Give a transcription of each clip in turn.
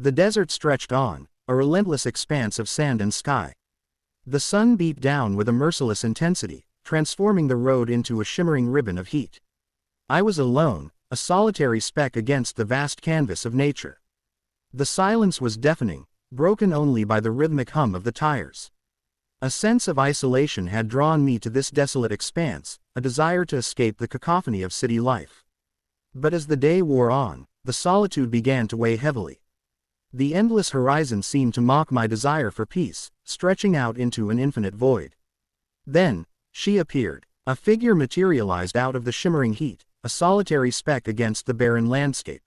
The desert stretched on, a relentless expanse of sand and sky. The sun beat down with a merciless intensity, transforming the road into a shimmering ribbon of heat. I was alone, a solitary speck against the vast canvas of nature. The silence was deafening, broken only by the rhythmic hum of the tires. A sense of isolation had drawn me to this desolate expanse, a desire to escape the cacophony of city life. But as the day wore on, the solitude began to weigh heavily. The endless horizon seemed to mock my desire for peace, stretching out into an infinite void. Then, she appeared. A figure materialized out of the shimmering heat, a solitary speck against the barren landscape.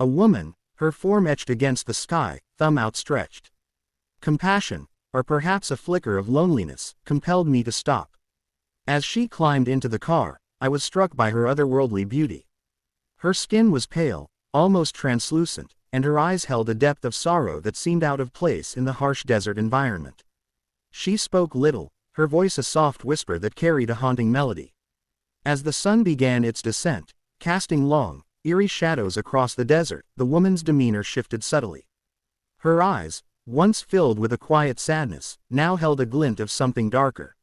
A woman, her form etched against the sky, thumb outstretched. Compassion, or perhaps a flicker of loneliness, compelled me to stop. As she climbed into the car, I was struck by her otherworldly beauty. Her skin was pale, almost translucent, and her eyes held a depth of sorrow that seemed out of place in the harsh desert environment. She spoke little, her voice a soft whisper that carried a haunting melody. As the sun began its descent, casting long, eerie shadows across the desert, the woman's demeanor shifted subtly. Her eyes, once filled with a quiet sadness, now held a glint of something darker.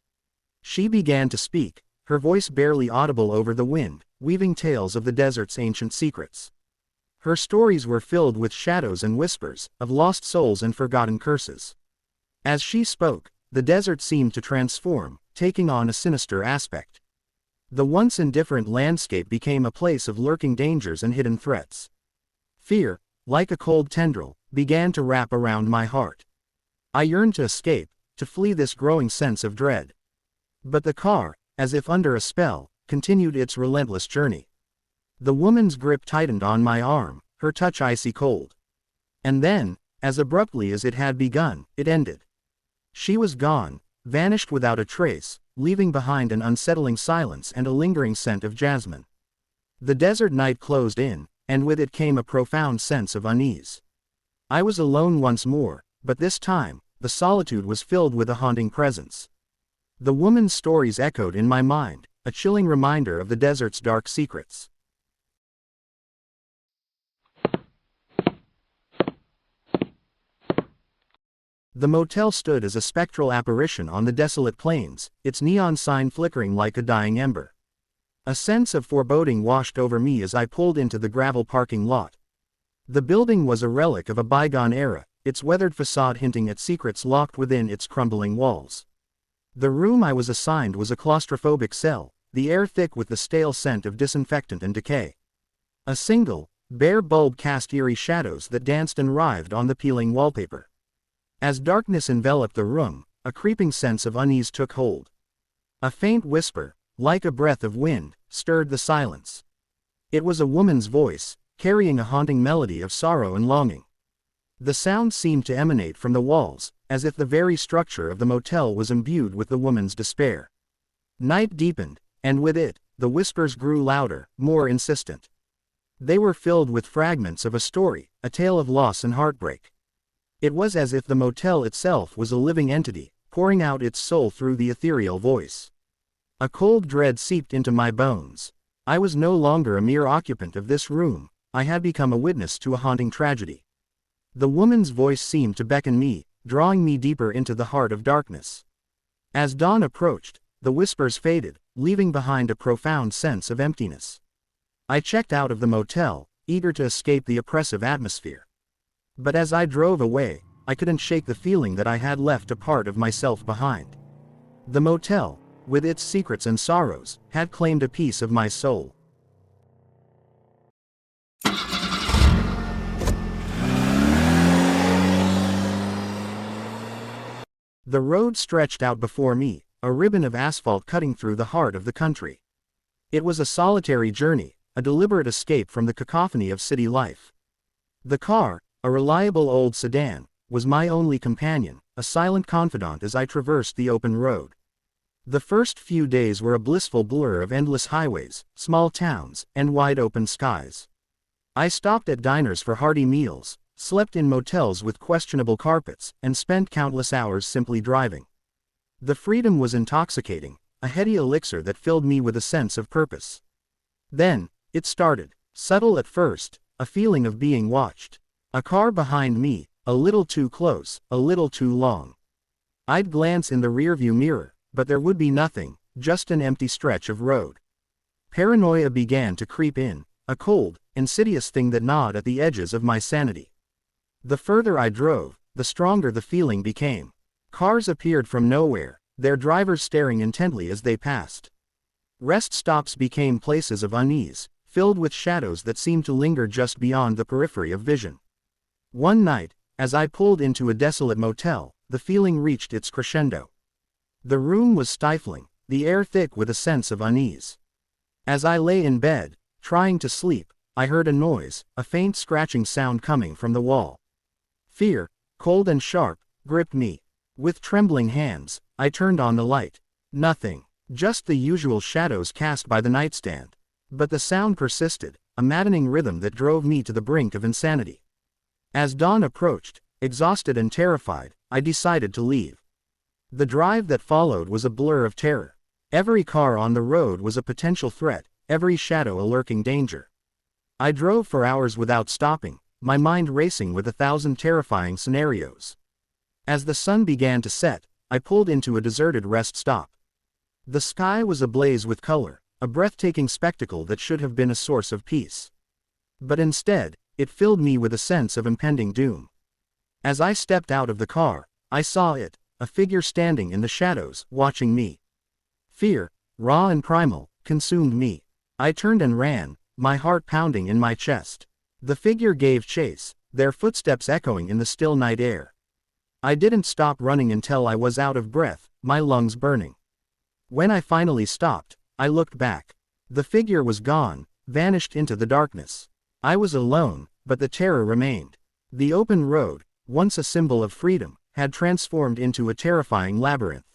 She began to speak, her voice barely audible over the wind, weaving tales of the desert's ancient secrets. Her stories were filled with shadows and whispers, of lost souls and forgotten curses. As she spoke, the desert seemed to transform, taking on a sinister aspect. The once indifferent landscape became a place of lurking dangers and hidden threats. Fear, like a cold tendril, began to wrap around my heart. I yearned to escape, to flee this growing sense of dread. But the car, as if under a spell, continued its relentless journey. The woman's grip tightened on my arm, her touch icy cold. And then, as abruptly as it had begun, it ended. She was gone, vanished without a trace, leaving behind an unsettling silence and a lingering scent of jasmine. The desert night closed in, and with it came a profound sense of unease. I was alone once more, but this time, the solitude was filled with a haunting presence. The woman's stories echoed in my mind, a chilling reminder of the desert's dark secrets. The motel stood as a spectral apparition on the desolate plains, its neon sign flickering like a dying ember. A sense of foreboding washed over me as I pulled into the gravel parking lot. The building was a relic of a bygone era, its weathered facade hinting at secrets locked within its crumbling walls. The room I was assigned was a claustrophobic cell, the air thick with the stale scent of disinfectant and decay. A single, bare bulb cast eerie shadows that danced and writhed on the peeling wallpaper. As darkness enveloped the room, a creeping sense of unease took hold. A faint whisper, like a breath of wind, stirred the silence. It was a woman's voice, carrying a haunting melody of sorrow and longing. The sound seemed to emanate from the walls, as if the very structure of the motel was imbued with the woman's despair. Night deepened, and with it, the whispers grew louder, more insistent. They were filled with fragments of a story, a tale of loss and heartbreak. It was as if the motel itself was a living entity, pouring out its soul through the ethereal voice. A cold dread seeped into my bones. I was no longer a mere occupant of this room, I had become a witness to a haunting tragedy. The woman's voice seemed to beckon me, drawing me deeper into the heart of darkness. As dawn approached, the whispers faded, leaving behind a profound sense of emptiness. I checked out of the motel, eager to escape the oppressive atmosphere. But as I drove away, I couldn't shake the feeling that I had left a part of myself behind. The motel, with its secrets and sorrows, had claimed a piece of my soul. The road stretched out before me, a ribbon of asphalt cutting through the heart of the country. It was a solitary journey, a deliberate escape from the cacophony of city life. The car, a reliable old sedan, was my only companion, a silent confidant as I traversed the open road. The first few days were a blissful blur of endless highways, small towns, and wide-open skies. I stopped at diners for hearty meals, slept in motels with questionable carpets, and spent countless hours simply driving. The freedom was intoxicating, a heady elixir that filled me with a sense of purpose. Then, it started, subtle at first, a feeling of being watched. A car behind me, a little too close, a little too long. I'd glance in the rearview mirror, but there would be nothing, just an empty stretch of road. Paranoia began to creep in, a cold, insidious thing that gnawed at the edges of my sanity. The further I drove, the stronger the feeling became. Cars appeared from nowhere, their drivers staring intently as they passed. Rest stops became places of unease, filled with shadows that seemed to linger just beyond the periphery of vision. One night, as I pulled into a desolate motel, the feeling reached its crescendo. The room was stifling, the air thick with a sense of unease. As I lay in bed, trying to sleep, I heard a noise, a faint scratching sound coming from the wall. Fear, cold and sharp, gripped me. With trembling hands, I turned on the light. Nothing, just the usual shadows cast by the nightstand. But the sound persisted, a maddening rhythm that drove me to the brink of insanity. As dawn approached, exhausted and terrified, I decided to leave. The drive that followed was a blur of terror. Every car on the road was a potential threat, every shadow a lurking danger. I drove for hours without stopping, my mind racing with 1,000 terrifying scenarios. As the sun began to set, I pulled into a deserted rest stop. The sky was ablaze with color, a breathtaking spectacle that should have been a source of peace. But instead, it filled me with a sense of impending doom. As I stepped out of the car, I saw it, a figure standing in the shadows, watching me. Fear, raw and primal, consumed me. I turned and ran, my heart pounding in my chest. The figure gave chase, their footsteps echoing in the still night air. I didn't stop running until I was out of breath, my lungs burning. When I finally stopped, I looked back. The figure was gone, vanished into the darkness. I was alone, but the terror remained. The open road, once a symbol of freedom, had transformed into a terrifying labyrinth.